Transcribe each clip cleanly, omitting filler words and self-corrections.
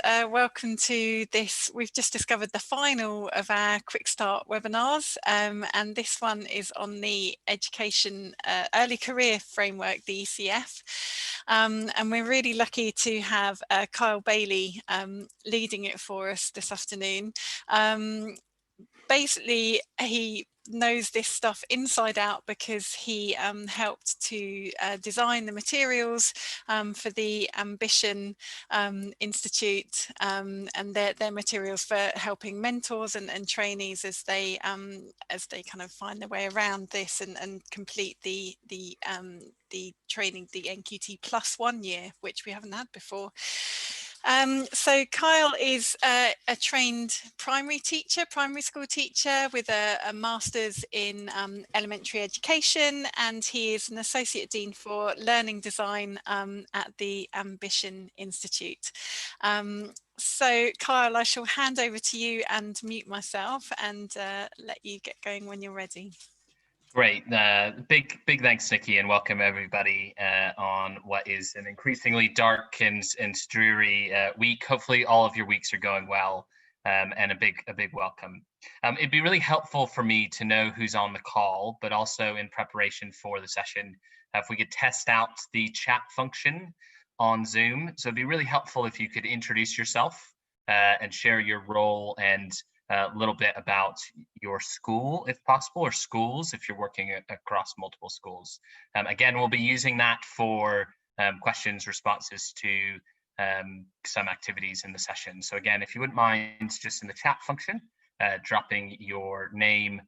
Welcome to this. We've just discovered the final of our Quick Start webinars, and this one is on the Education Early Career Framework, the ECF. And we're really lucky to have Kyle Bailey leading it for us this afternoon. Basically, he knows this stuff inside out because he helped to design the materials for the Ambition Institute and their materials for helping mentors and trainees as they kind of find their way around this and complete the training, the NQT plus 1 year, which we haven't had before. So Kyle is a trained primary school teacher with a master's in elementary education, and he is an associate dean for learning design at the Ambition Institute. So Kyle, I shall hand over to you and mute myself and let you get going when you're ready. Great. Big thanks, Nikki, and welcome everybody on what is an increasingly dark and dreary week. Hopefully all of your weeks are going well, and a big welcome. It'd be really helpful for me to know who's on the call, but also in preparation for the session, if we could test out the chat function on Zoom. So it'd be really helpful if you could introduce yourself and share your role and a little bit about your school, if possible, or schools, if you're working across multiple schools. Again, we'll be using that for questions, responses to some activities in the session. So again, if you wouldn't mind just in the chat function, dropping your name,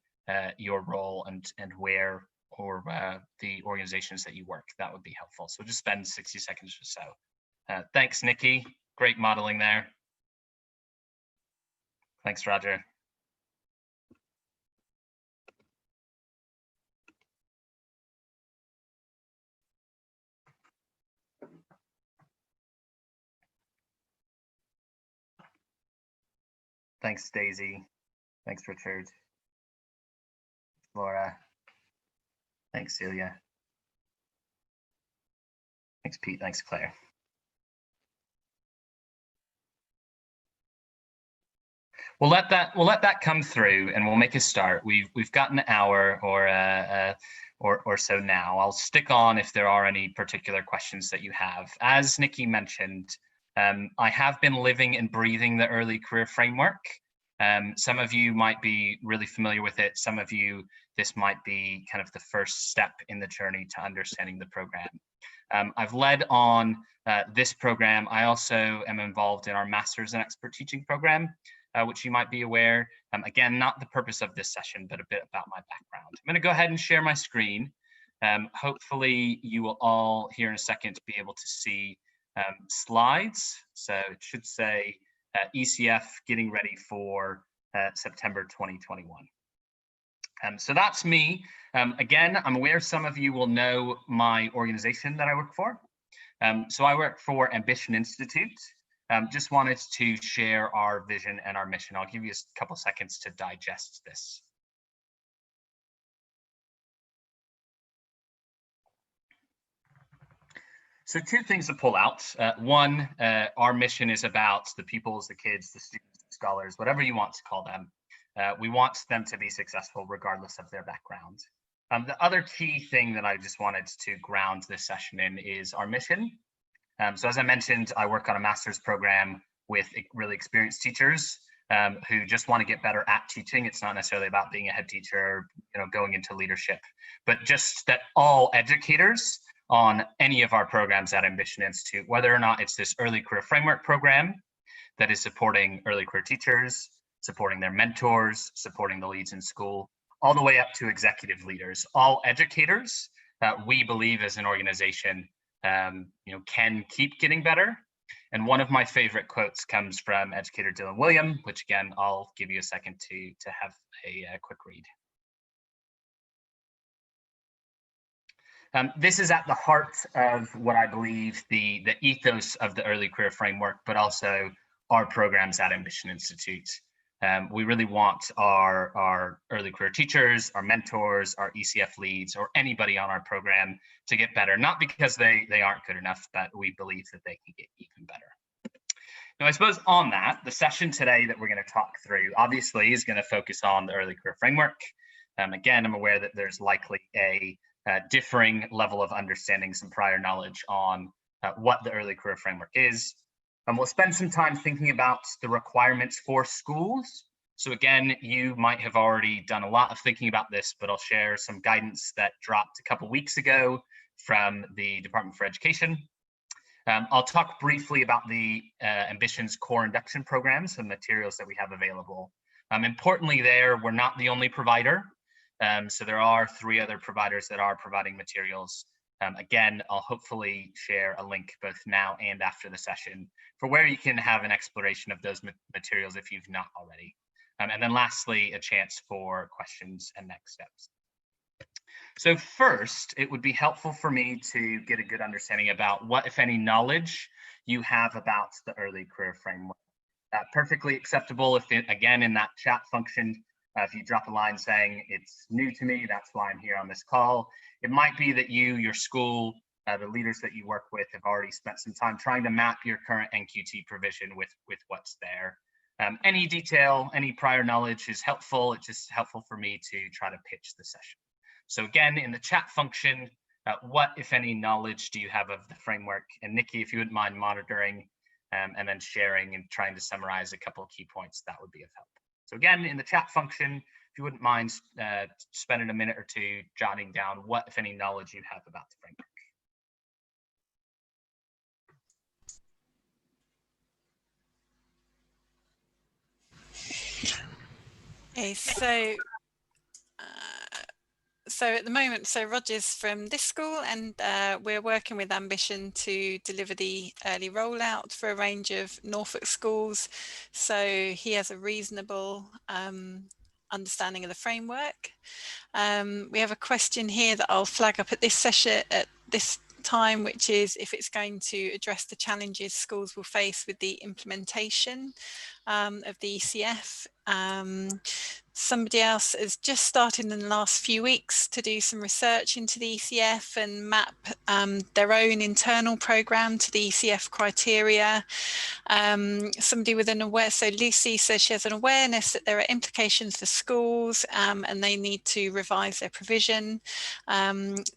your role, and where or the organizations that you work, that would be helpful. So just spend 60 seconds or so. Thanks, Nikki. Great modeling there. Thanks, Roger. Thanks, Daisy. Thanks, Richard. Laura. Thanks, Celia. Thanks, Pete. Thanks, Claire. We'll let that come through, and we'll make a start. We've got an hour or so now. I'll stick on if there are any particular questions that you have. As Nikki mentioned, I have been living and breathing the early career framework. Some of you might be really familiar with it. Some of you, this might be kind of the first step in the journey to understanding the program. I've led on this program. I also am involved in our Masters in Expert Teaching program, which you might be aware. Again, not the purpose of this session, but a bit about my background. I'm going to go ahead and share my screen. Hopefully you will all here in a second be able to see slides. So it should say ECF getting ready for September 2021. So that's me. Again, I'm aware some of you will know my organization that I work for. So I work for Ambition Institute. Just wanted to share our vision and our mission. I'll give you a couple seconds to digest this. So 2 things to pull out. One, our mission is about the pupils, the kids, the students, the scholars, whatever you want to call them. We want them to be successful regardless of their background. The other key thing that I just wanted to ground this session in is our mission. So as I mentioned, I work on a master's program with really experienced teachers who just want to get better at teaching. It's not necessarily about being a head teacher, going into leadership, but just that all educators on any of our programs at Ambition Institute, whether or not it's this early career framework program that is supporting early career teachers, supporting their mentors, supporting the leads in school, all the way up to executive leaders, all educators that we believe as an organization can keep getting better. And one of my favorite quotes comes from educator Dylan William, which again, I'll give you a second to have a quick read. This is at the heart of what I believe the ethos of the early career framework, but also our programs at Ambition Institute. We really want our early career teachers, our mentors, our ECF leads, or anybody on our program to get better, not because they aren't good enough, but we believe that they can get even better. Now, I suppose on that, the session today that we're going to talk through obviously is going to focus on the early career framework. Again, I'm aware that there's likely a differing level of understanding, some prior knowledge on what the early career framework is. And we'll spend some time thinking about the requirements for schools. So again, you might have already done a lot of thinking about this, but I'll share some guidance that dropped a couple weeks ago from the Department for Education. I'll talk briefly about the Ambition's core induction programs and materials that we have available. Importantly there, we're not the only provider. So there are 3 other providers that are providing materials. Again, I'll hopefully share a link both now and after the session for where you can have an exploration of those materials if you've not already. And then lastly, a chance for questions and next steps. So first, it would be helpful for me to get a good understanding about what, if any, knowledge you have about the early career framework. Perfectly acceptable if, again, in that chat function, if you drop a line saying it's new to me, that's why I'm here on this call. It might be that you, your school, the leaders that you work with have already spent some time trying to map your current NQT provision with what's there. Any detail, any prior knowledge is helpful. It's just helpful for me to try to pitch the session. So again, in the chat function, what, if any, knowledge do you have of the framework? And Nikki, if you wouldn't mind monitoring and then sharing and trying to summarize a couple of key points, that would be of help. So again, in the chat function, if you wouldn't mind spending a minute or two jotting down what, if any, knowledge you have about the framework. Okay, so at the moment, so Roger's from this school, and we're working with Ambition to deliver the early rollout for a range of Norfolk schools. So he has a reasonable understanding of the framework. We have a question here that I'll flag up at this session at this time, which is if it's going to address the challenges schools will face with the implementation of the ECF. Somebody else has just started in the last few weeks to do some research into the ECF and map their own internal program to the ECF criteria. Somebody with an awareness, so Lucy says she has an awareness that there are implications for schools and they need to revise their provision.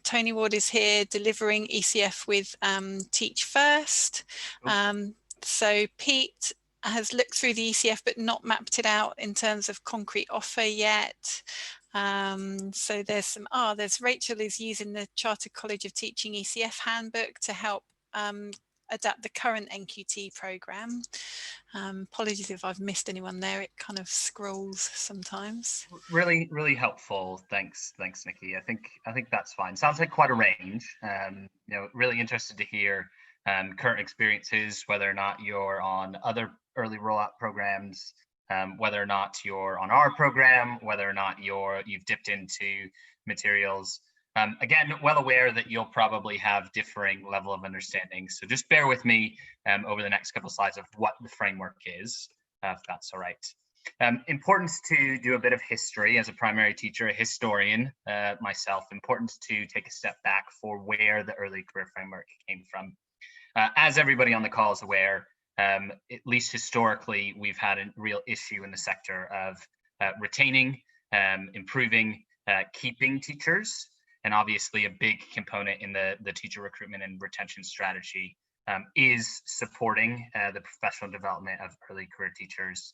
Tony Ward is here delivering ECF with Teach First. So Pete has looked through the ECF but not mapped it out in terms of concrete offer yet. So there's some, there's Rachel is using the Chartered College of Teaching ECF handbook to help adapt the current NQT program. Apologies if I've missed anyone there, it kind of scrolls sometimes. Really helpful. Thanks, Nikki. I think that's fine. Sounds like quite a range. Really interested to hear current experiences, whether or not you're on other early rollout programs, whether or not you're on our program, whether or not you've dipped into materials. Again, well aware that you'll probably have differing level of understanding. So just bear with me over the next couple of slides of what the framework is, if that's all right. Important to do a bit of history as a primary teacher, a historian myself, important to take a step back for where the early career framework came from. As everybody on the call is aware, at least historically, we've had a real issue in the sector of retaining, improving, keeping teachers. And obviously a big component in the teacher recruitment and retention strategy is supporting the professional development of early career teachers,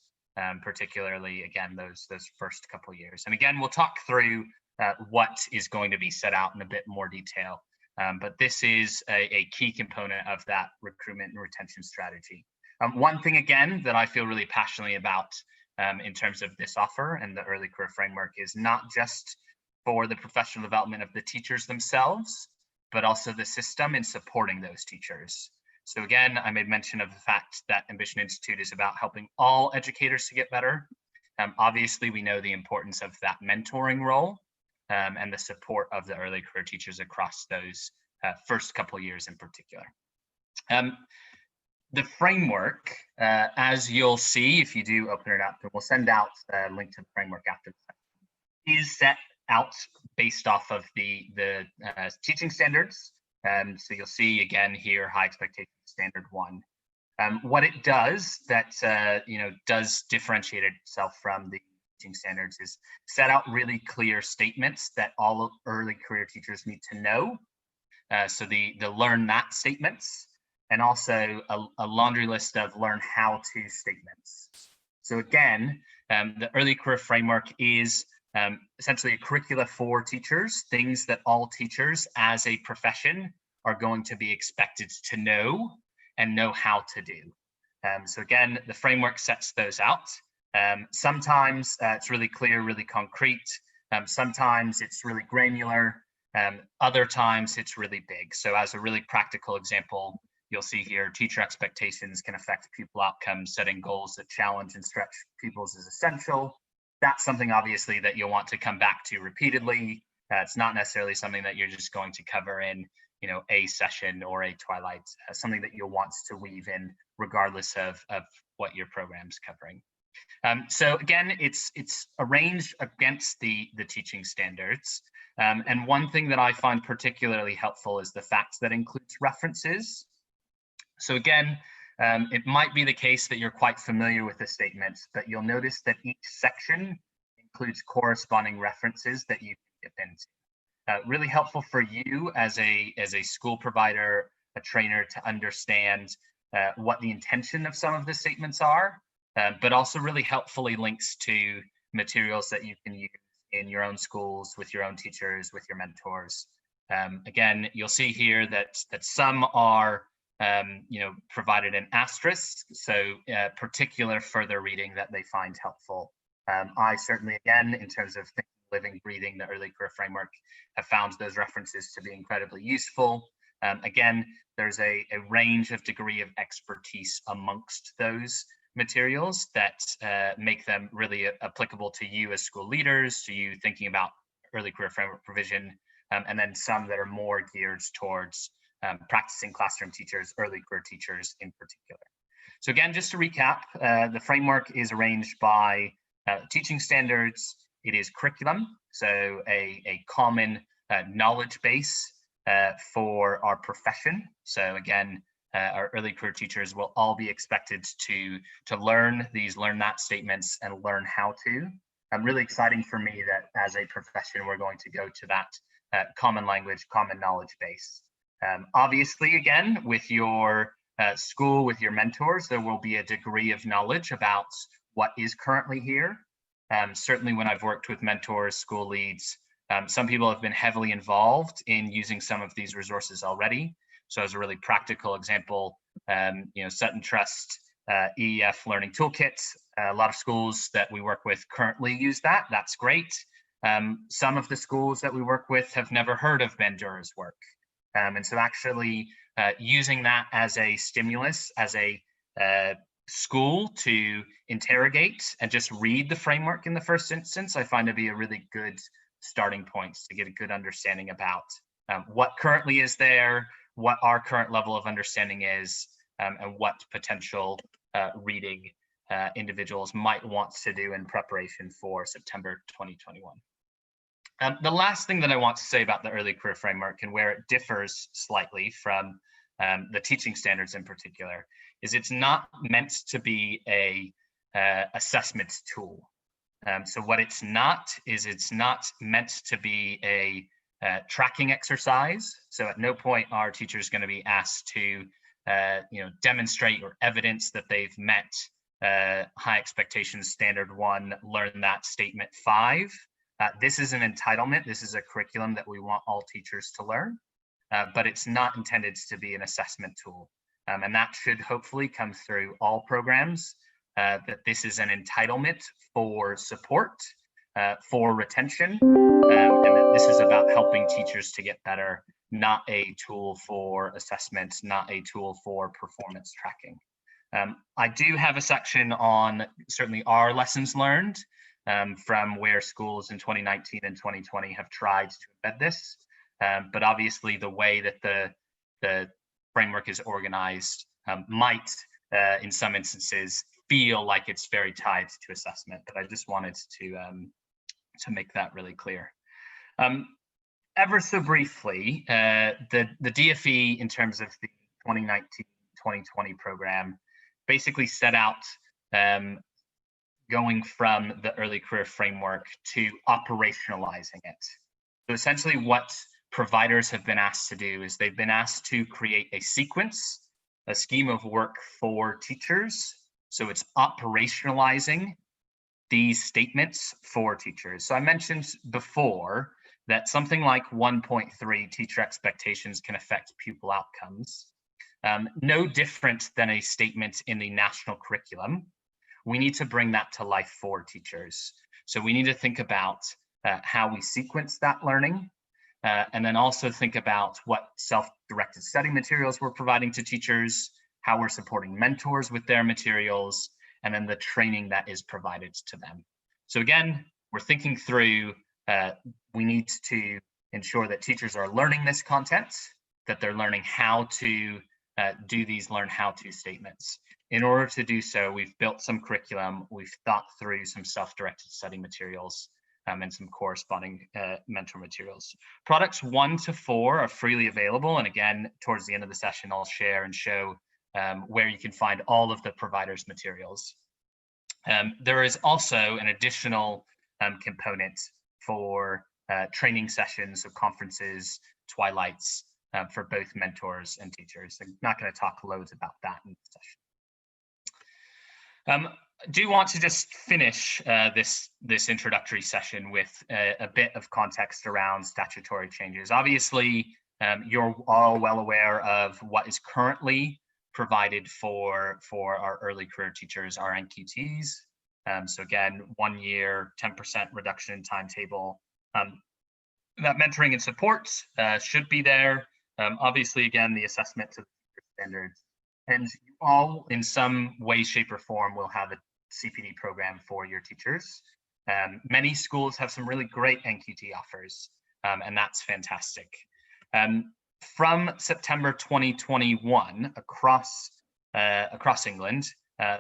particularly, again, those first couple of years. And again, we'll talk through what is going to be set out in a bit more detail. But this is a key component of that recruitment and retention strategy. One thing, again, that I feel really passionately about in terms of this offer and the early career framework is not just for the professional development of the teachers themselves, but also the system in supporting those teachers. So again, I made mention of the fact that Ambition Institute is about helping all educators to get better. Obviously, we know the importance of that mentoring role and the support of the early career teachers across those first couple of years in particular. The framework, as you'll see, if you do open it up, and we'll send out a link to the framework after the is set out based off of the teaching standards. So you'll see again here, high expectation standard 1. What it does that does differentiate itself from the teaching standards is set out really clear statements that all early career teachers need to know. So the learn that statements, and also a laundry list of learn how to statements. So again, the early career framework is essentially a curricula for teachers, things that all teachers as a profession are going to be expected to know and know how to do. So again, the framework sets those out. Sometimes it's really clear, really concrete. Sometimes it's really granular. Other times it's really big. So as a really practical example, you'll see here, teacher expectations can affect pupil outcomes. Setting goals that challenge and stretch pupils is essential. That's something obviously that you'll want to come back to repeatedly. It's not necessarily something that you're just going to cover in a session or a twilight, something that you'll want to weave in regardless of what your program's covering. So again, it's arranged against the teaching standards. And one thing that I find particularly helpful is the fact that includes references. So again, it might be the case that you're quite familiar with the statements, but you'll notice that each section includes corresponding references that you can dip into. Really helpful for you as a school provider, a trainer, to understand what the intention of some of the statements are, but also really helpfully links to materials that you can use in your own schools, with your own teachers, with your mentors. Again, you'll see here that some are provided in asterisks, so particular further reading that they find helpful. I certainly, again, in terms of thinking, living, breathing, the early career framework, have found those references to be incredibly useful. Again, there's a range of degree of expertise amongst those materials that make them really applicable to you as school leaders, to you thinking about early career framework provision, and then some that are more geared towards practicing classroom teachers, early career teachers in particular. So again, just to recap, the framework is arranged by teaching standards. It is curriculum, so a common knowledge base for our profession. So again, our early career teachers will all be expected to learn these learn that statements and learn how to. Really exciting for me that as a profession, we're going to go to that common language, common knowledge base. Obviously, again, with your school, with your mentors, there will be a degree of knowledge about what is currently here. Certainly when I've worked with mentors, school leads, some people have been heavily involved in using some of these resources already. So as a really practical example, Set and Trust ECF Learning Toolkit, a lot of schools that we work with currently use that. That's great. Some of the schools that we work with have never heard of Bandura's work. And so actually using that as a stimulus, as a school to interrogate and just read the framework in the first instance, I find to be a really good starting point to get a good understanding about what currently is there, what our current level of understanding is, and what potential reading individuals might want to do in preparation for September 2021. The last thing that I want to say about the early career framework and where it differs slightly from the teaching standards in particular is it's not meant to be a assessment tool. So what it's not is it's not meant to be a tracking exercise. So at no point are teachers going to be asked to demonstrate or evidence that they've met high expectations standard 1, learn that statement 5. This is an entitlement. This is a curriculum that we want all teachers to learn, but it's not intended to be an assessment tool. And that should hopefully come through all programs, that this is an entitlement for support, for retention, and that this is about helping teachers to get better, not a tool for assessment, not a tool for performance tracking. I do have a section on certainly our lessons learned from where schools in 2019 and 2020 have tried to embed this. But obviously the way that the framework is organized might, in some instances, feel like it's very tied to assessment, but I just wanted to make that really clear. Ever so briefly, the DFE in terms of the 2019-2020 program basically set out going from the early career framework to operationalizing it. So essentially what providers have been asked to do is they've been asked to create a sequence, a scheme of work for teachers. So it's operationalizing these statements for teachers. So I mentioned before that something like 1.3 teacher expectations can affect pupil outcomes. No different than a statement in the national curriculum. We need to bring that to life for teachers. So we need to think about how we sequence that learning, and then also think about what self-directed study materials we're providing to teachers, how we're supporting mentors with their materials, and then the training that is provided to them. So again, we're thinking through, we need to ensure that teachers are learning this content, that they're learning how to do these learn how to statements. In order to do so, we've built some curriculum, we've thought through some self-directed study materials, and some corresponding mentor materials. Products 1 to 4 are freely available. And again, towards the end of the session, I'll share and show where you can find all of the providers' materials. There is also an additional component for training sessions or conferences, twilights, for both mentors and teachers. I'm not going to talk loads about that in the session. Do want to just finish this introductory session with a bit of context around statutory changes. Obviously, you're all well aware of what is currently provided for our early career teachers, our NQTs. So again, 1 year, 10% reduction in timetable. That mentoring and support should be there. Obviously, again, the assessment to the standards. And you all, in some way, shape, or form, will have a CPD program for your teachers. Many schools have some really great NQT offers, and that's fantastic. From September 2021, across England,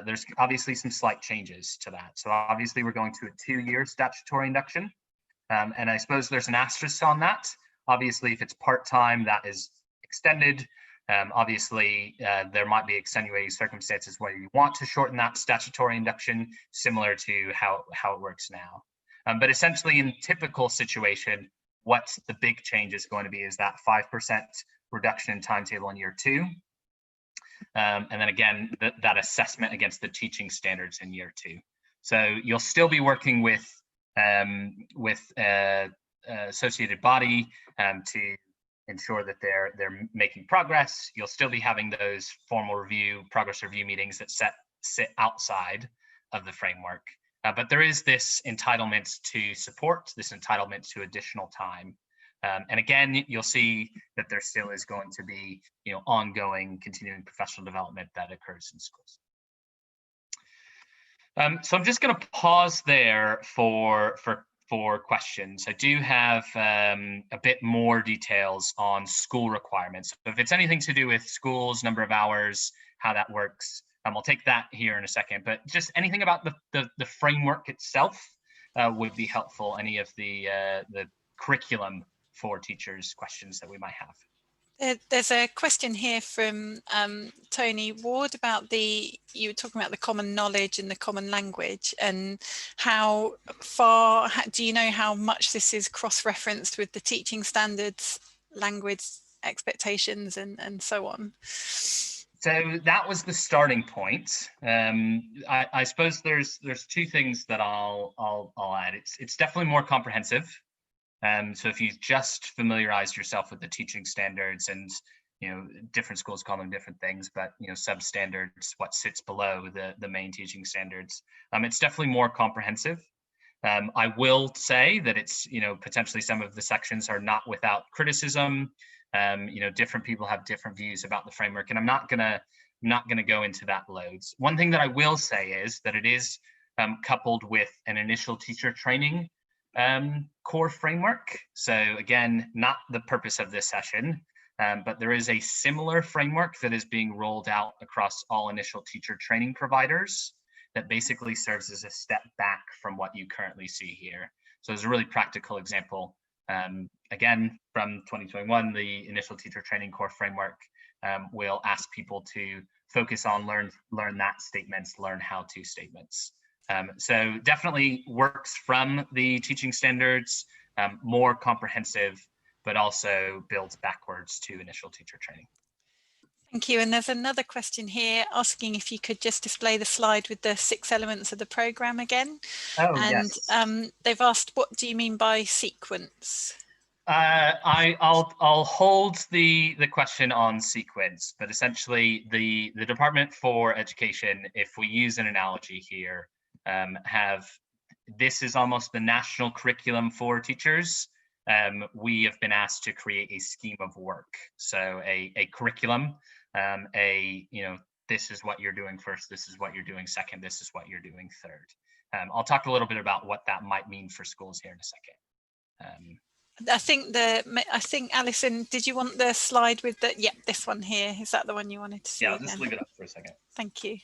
there's obviously some slight changes to that. So obviously, we're going to a 2-year statutory induction. And I suppose there's an asterisk on that. Obviously, if it's part-time, that is extended. Obviously, there might be extenuating circumstances where you want to shorten that statutory induction, similar to how it works now. But essentially, in typical situation, what the big change is going to be is that 5% reduction in timetable in year 2. And then again, that assessment against the teaching standards in year 2. So you'll still be working with associated body to ensure that they're making progress. You'll still be having those formal progress review meetings that sit outside of the framework. But there is this entitlement to support, this entitlement to additional time. And again, you'll see that there still is going to be, ongoing continuing professional development that occurs in schools. So I'm just going to pause there for questions. I do have a bit more details on school requirements. If it's anything to do with schools, number of hours, how that works, I'll take that here in a second. But just anything about the framework itself would be helpful. Any of the curriculum for teachers questions that we might have. There's a question here from Tony Ward about you were talking about the common knowledge and the common language, and how far, do you know how much this is cross-referenced with the teaching standards, language expectations, and so on? So that was the starting point. I suppose there's 2 things that I'll add. It's definitely more comprehensive. So if you just familiarize yourself with the teaching standards, and different schools call them different things, but substandards, what sits below the main teaching standards, it's definitely more comprehensive. I will say that it's potentially some of the sections are not without criticism. Different people have different views about the framework, and I'm not gonna go into that loads. One thing that I will say is that it is coupled with an initial teacher training core framework. So again, not the purpose of this session, but there is a similar framework that is being rolled out across all initial teacher training providers that basically serves as a step back from what you currently see here. So there's a really practical example. Again, from 2021, the initial teacher training core framework will ask people to focus on learn that statements, learn how to statements. So definitely works from the teaching standards, more comprehensive, but also builds backwards to initial teacher training. Thank you. And there's another question here asking if you could just display the slide with the 6 elements of the program again. Oh, and yes. They've asked, what do you mean by sequence? I'll hold the question on sequence, but essentially the Department for Education, if we use an analogy here, this is almost the national curriculum for teachers. We have been asked to create a scheme of work, so a curriculum, this is what you're doing first, this is what you're doing second, this is what you're doing third. I'll talk a little bit about what that might mean for schools here in a second. I think Alison, did you want the slide with the, yeah, this one here, is that the one you wanted to see? Yeah, I'll just leave it up for a second. Thank you.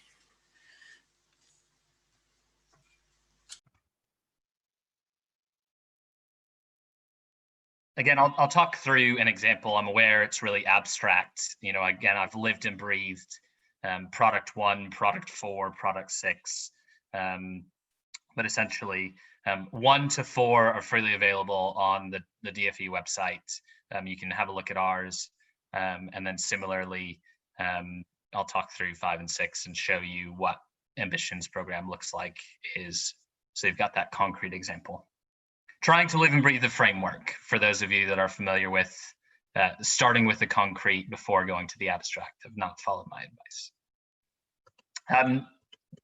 Again, I'll talk through an example. I'm aware it's really abstract. Again, I've lived and breathed product 1, product 4, product 6, but essentially 1 to 4 are freely available on the DFE website. You can have a look at ours, and then similarly, I'll talk through 5 and 6 and show you what Ambition's program looks like. So you've got that concrete example. Trying to live and breathe the framework, for those of you that are familiar with starting with the concrete before going to the abstract, have not followed my advice.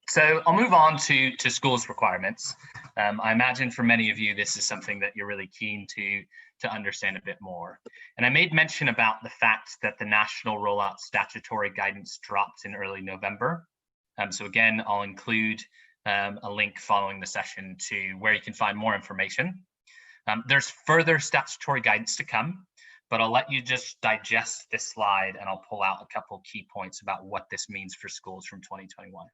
So I'll move on to schools requirements. I imagine for many of you, this is something that you're really keen to understand a bit more. And I made mention about the fact that the national rollout statutory guidance dropped in early November. So again, I'll include a link following the session to where you can find more information. There's further statutory guidance to come, but I'll let you just digest this slide and I'll pull out a couple key points about what this means for schools from 2021.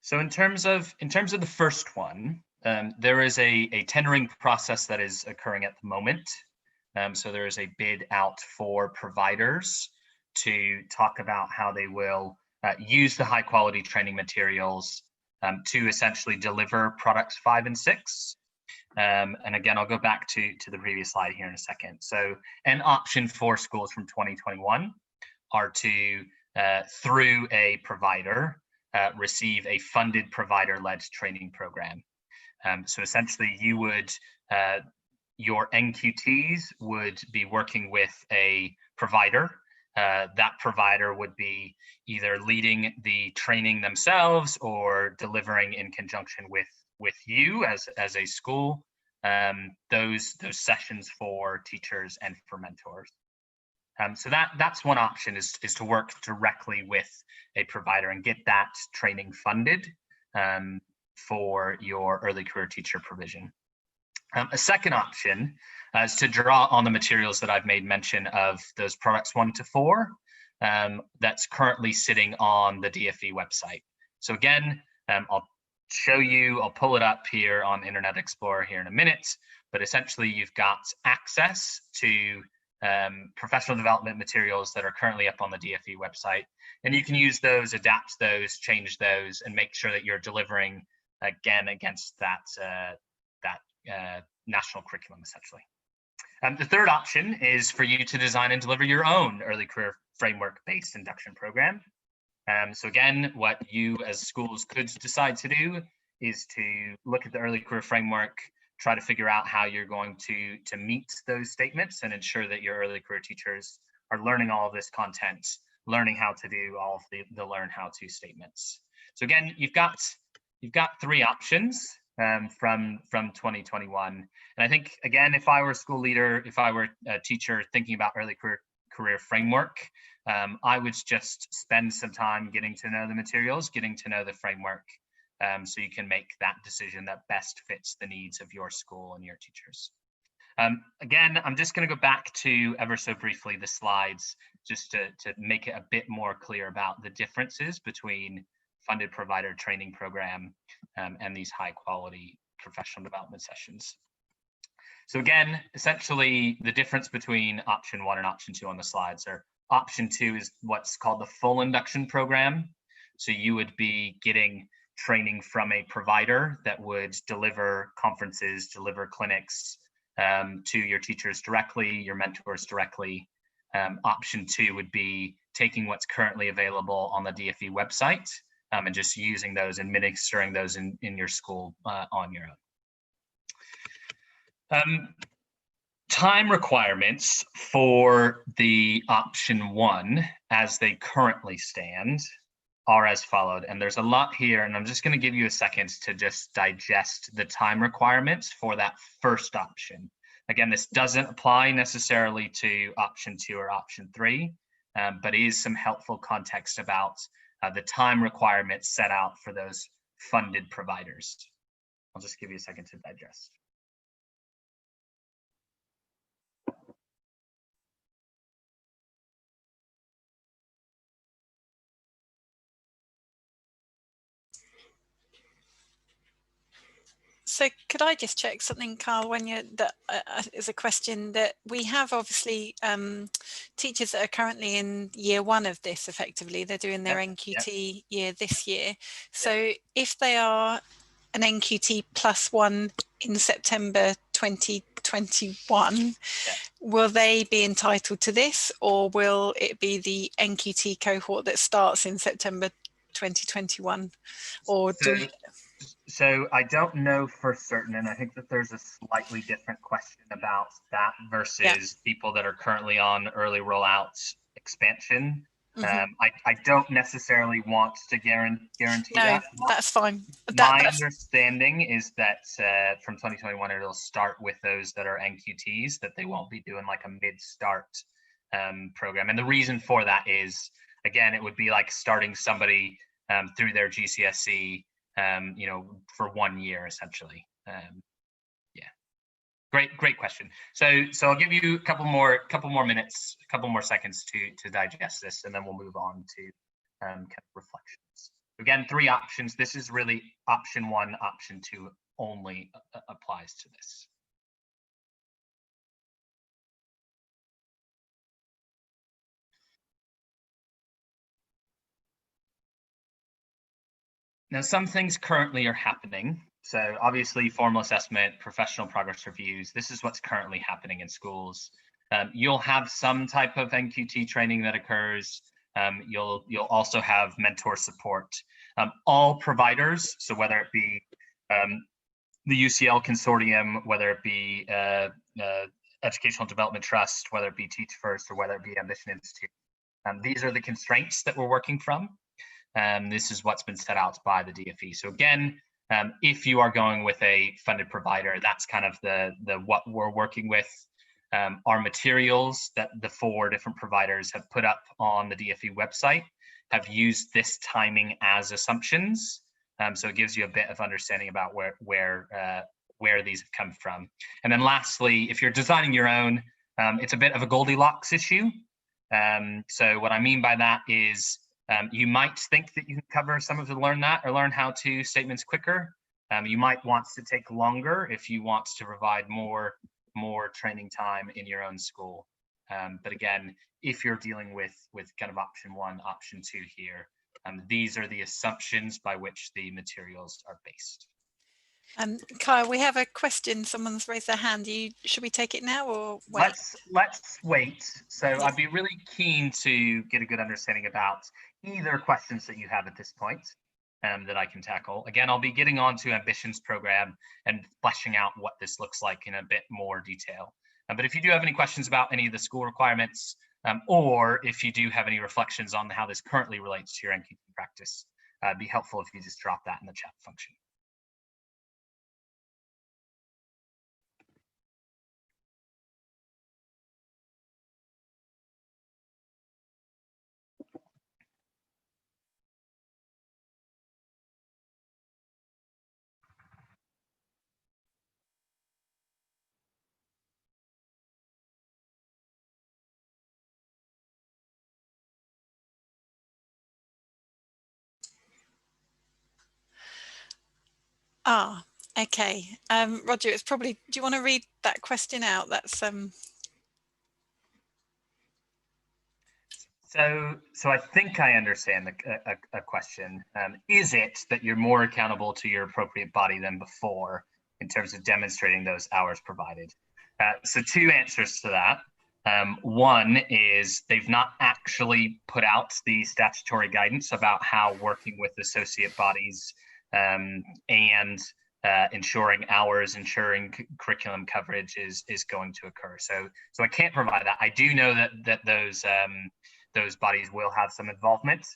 So in terms of the first one, there is a tendering process that is occurring at the moment. So there is a bid out for providers to talk about how they will use the high quality training materials to essentially deliver products 5 and 6. And again, I'll go back to the previous slide here in a second. So an option for schools from 2021 are to, through a provider, receive a funded provider-led training program. So essentially you would, your NQTs would be working with a provider. That provider would be either leading the training themselves or delivering in conjunction with you as a school, those sessions for teachers and for mentors. So that's one option, is to work directly with a provider and get that training funded for your early career teacher provision. A second option is to draw on the materials that I've made mention of, those products 1 to 4, that's currently sitting on the DFE website. So again, I'll pull it up here on Internet Explorer here in a minute, but essentially you've got access to professional development materials that are currently up on the DFE website, and you can use those, adapt those, change those, and make sure that you're delivering again against that national curriculum essentially. The third option is for you to design and deliver your own early career framework-based induction program. So again, what you as schools could decide to do is to look at the early career framework, try to figure out how you're going to meet those statements and ensure that your early career teachers are learning all of this content, learning how to do all of the learn how to statements. So again, you've got 3 options from 2021. And I think, again, if I were a school leader, if I were a teacher thinking about early career framework. I would just spend some time getting to know the materials, getting to know the framework, so you can make that decision that best fits the needs of your school and your teachers. Again, I'm just going to go back to ever so briefly the slides just to make it a bit more clear about the differences between funded provider training program and these high quality professional development sessions. So again, essentially the difference between option 1 and option 2 on the slides are option 2 is what's called the full induction program. So you would be getting training from a provider that would deliver conferences, deliver clinics, to your teachers directly, your mentors directly. Option 2 would be taking what's currently available on the DFE website and just using those and administering those in your school on your own. Time requirements for the option 1 as they currently stand are as followed. And there's a lot here, and I'm just going to give you a second to just digest the time requirements for that first option. Again, this doesn't apply necessarily to option 2 or option 3, but is some helpful context about the time requirements set out for those funded providers. I'll just give you a second to digest. So could I just check something, Carl, when you that is a question that we have obviously teachers that are currently in year 1 of this, effectively they're doing their NQT year this year. So if they are an NQT +1 in September 2021, will they be entitled to this, or will it be the NQT cohort that starts in September 2021, or So I don't know for certain, and I think that there's a slightly different question about that versus people that are currently on early rollout expansion. I don't necessarily want to guarantee that. That's fine. My understanding is that from 2021, it'll start with those that are NQTs, that they won't be doing like a mid-start program. And the reason for that is, again, it would be like starting somebody through their GCSE, you know, for 1 year essentially. Great question. So I'll give you a couple more minutes, a couple more seconds to digest this, and then we'll move on to kind of reflections. Again, 3 options. This is really option 1, option 2 only applies to this. Now, some things currently are happening. So obviously formal assessment, professional progress reviews, this is what's currently happening in schools. You'll have some type of NQT training that occurs. You'll also have mentor support. All providers, so whether it be the UCL consortium, whether it be Educational Development Trust, whether it be Teach First, or whether it be Ambition Institute, these are the constraints that we're working from. This is what's been set out by the DFE. So again, if you are going with a funded provider, that's kind of the what we're working with. Our materials that the 4 different providers have put up on the DFE website have used this timing as assumptions. So it gives you a bit of understanding about where these have come from. And then lastly, if you're designing your own, it's a bit of a Goldilocks issue. So what I mean by that is you might think that you can cover some of the learn how to statements quicker. You might want to take longer if you want to provide more training time in your own school. But again, if you're dealing with kind of option 1, option 2 here, these are the assumptions by which the materials are based. Kyle, we have a question. Someone's raised their hand. Should we take it now or wait? Let's wait. So yeah. I'd be really keen to get a good understanding about either questions that you have at this point that I can tackle. Again, I'll be getting on to Ambition's program and fleshing out what this looks like in a bit more detail. But if you do have any questions about any of the school requirements, or if you do have any reflections on how this currently relates to your NQT practice, it'd be helpful if you just drop that in the chat function. Okay. Roger, it's probably, do you want to read that question out? That's So I think I understand a question. Is it that you're more accountable to your appropriate body than before in terms of demonstrating those hours provided? So two answers to that. One is they've not actually put out the statutory guidance about how working with associate bodies and ensuring hours, ensuring curriculum coverage is going to occur. So I can't provide that. I do know that those bodies will have some involvement,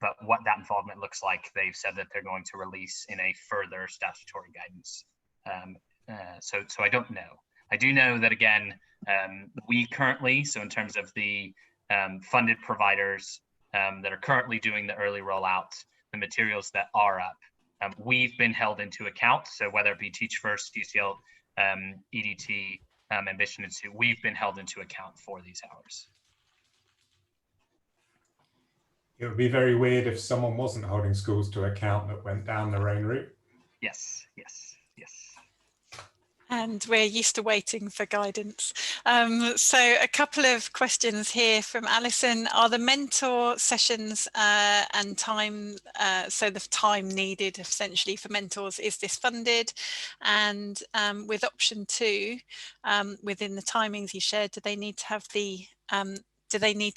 but what that involvement looks like, they've said that they're going to release in a further statutory guidance. So I don't know. I do know that, again, we currently, so in terms of the funded providers that are currently doing the early rollout, the materials that are up, we've been held into account. So whether it be Teach First, UCL, EDT, Ambition Institute, we've been held into account for these hours. It would be very weird if someone wasn't holding schools to account that went down their own route. Yes. And we're used to waiting for guidance. So a couple of questions here from Alison. Are the mentor sessions and time, so the time needed essentially for mentors, is this funded? And with option 2, within the timings you shared, do they need to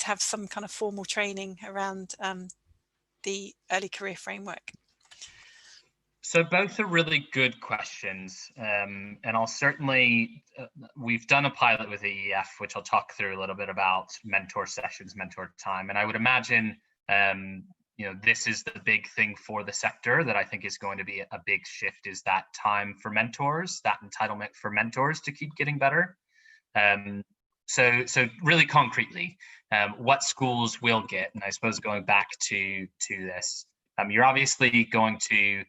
have some kind of formal training around the early career framework? So both are really good questions, and I'll certainly, we've done a pilot with ECF, which I'll talk through a little bit about mentor sessions, mentor time, and I would imagine, this is the big thing for the sector that I think is going to be a big shift, is that time for mentors, that entitlement for mentors to keep getting better. So really concretely, what schools will get, and I suppose going back to this, you're obviously going to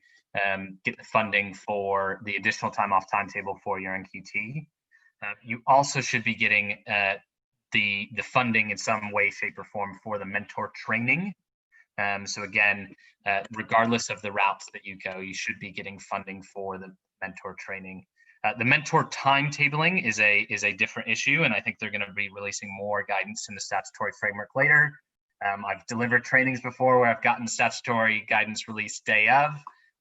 get the funding for the additional time off timetable for your NQT. You also should be getting the funding in some way, shape, or form for the mentor training. So again, regardless of the routes that you go, you should be getting funding for the mentor training. The mentor timetabling is a different issue, and I think they're going to be releasing more guidance in the statutory framework later. I've delivered trainings before where I've gotten statutory guidance released day of,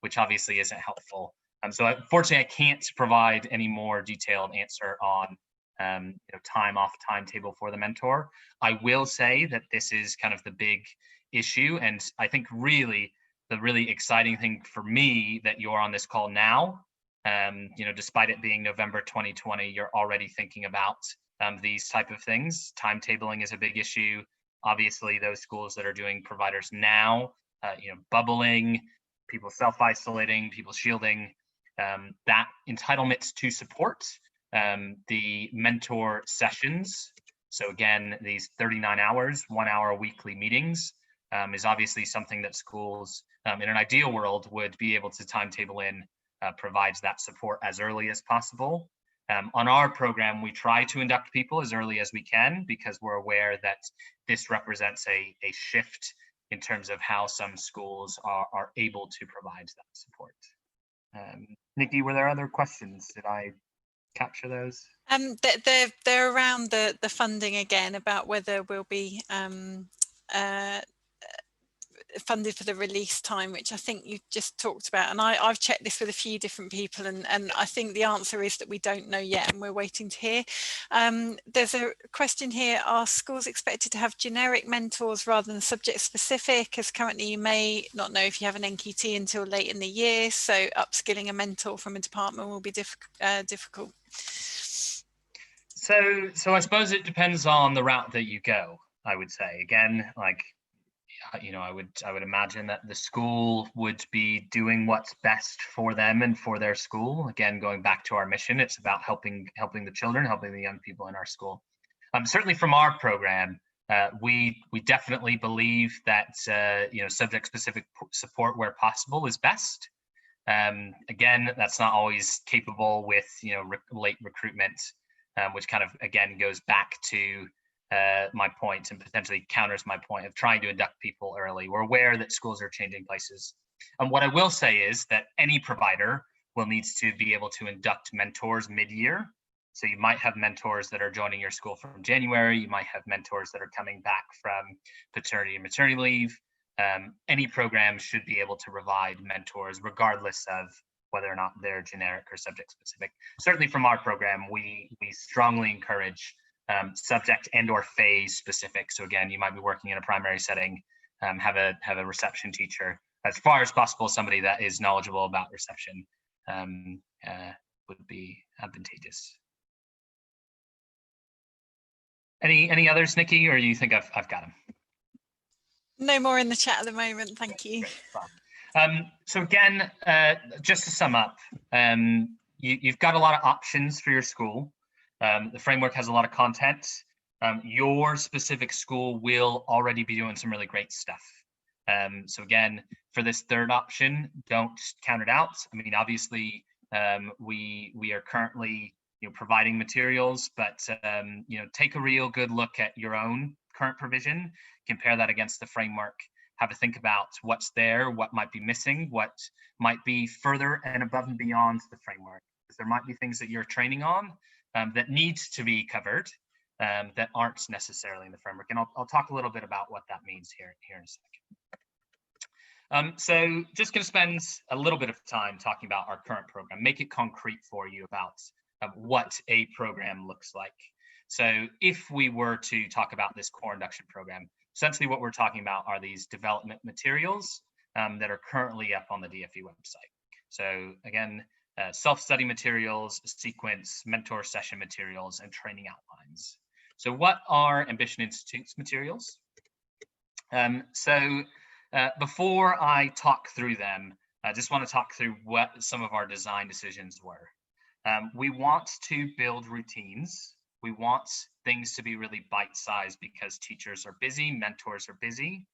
which obviously isn't helpful. So unfortunately, I can't provide any more detailed answer on time off timetable for the mentor. I will say that this is kind of the big issue, and I think really the really exciting thing for me that you're on this call now, despite it being November 2020, you're already thinking about these type of things. Timetabling is a big issue. Obviously, those schools that are doing providers now, bubbling, people self-isolating, people shielding, that entitlement to support the mentor sessions. So again, these 39 hours, 1 hour weekly meetings is obviously something that schools in an ideal world would be able to timetable in, provides that support as early as possible. On our program, we try to induct people as early as we can because we're aware that this represents a shift in terms of how some schools are able to provide that support. Nikki, were there other questions? Did I capture those? They're around the funding again, about whether we'll be funded for the release time, which I think you just talked about, and I've checked this with a few different people, and I think the answer is that we don't know yet, and we're waiting to hear. There's a question here: are schools expected to have generic mentors rather than subject specific, as currently you may not know if you have an NQT until late in the year, so upskilling a mentor from a department will be difficult? So I suppose it depends on the route that you go, I would say. Again, like, I would imagine that the school would be doing what's best for them and for their school. Again, going back to our mission, it's about helping the children, helping the young people in our school. Certainly from our program, we definitely believe that subject specific support where possible is best. Again, that's not always capable with late recruitment, which kind of again goes back to my point and potentially counters my point of trying to induct people early. We're aware that schools are changing places. And what I will say is that any provider will need to be able to induct mentors mid-year. So you might have mentors that are joining your school from January. You might have mentors that are coming back from paternity and maternity leave. Any program should be able to provide mentors regardless of whether or not they're generic or subject specific. Certainly from our program, we strongly encourage subject and or phase specific. So again, you might be working in a primary setting, have a reception teacher. As far as possible, somebody that is knowledgeable about reception would be advantageous. Any others, Nikki, or you think I've got them? No more in the chat at the moment, thank you. So again, just to sum up, you've got a lot of options for your school. The framework has a lot of content. Your specific school will already be doing some really great stuff. So again, for this third option, don't count it out. I mean, obviously, we are currently providing materials, but take a real good look at your own current provision, compare that against the framework, have a think about what's there, what might be missing, what might be further and above and beyond the framework. Because there might be things that you're training on that need to be covered that aren't necessarily in the framework. And I'll talk a little bit about what that means here in a second. So just going to spend a little bit of time talking about our current program, make it concrete for you about what a program looks like. So if we were to talk about this core induction program, essentially what we're talking about are these development materials that are currently up on the DFE website. So again, self-study materials, sequence, mentor session materials, and training outlines. So what are Ambition Institute's materials? Before I talk through them, I just want to talk through what some of our design decisions were. We want to build routines. We want things to be really bite-sized because teachers are busy, mentors are busy.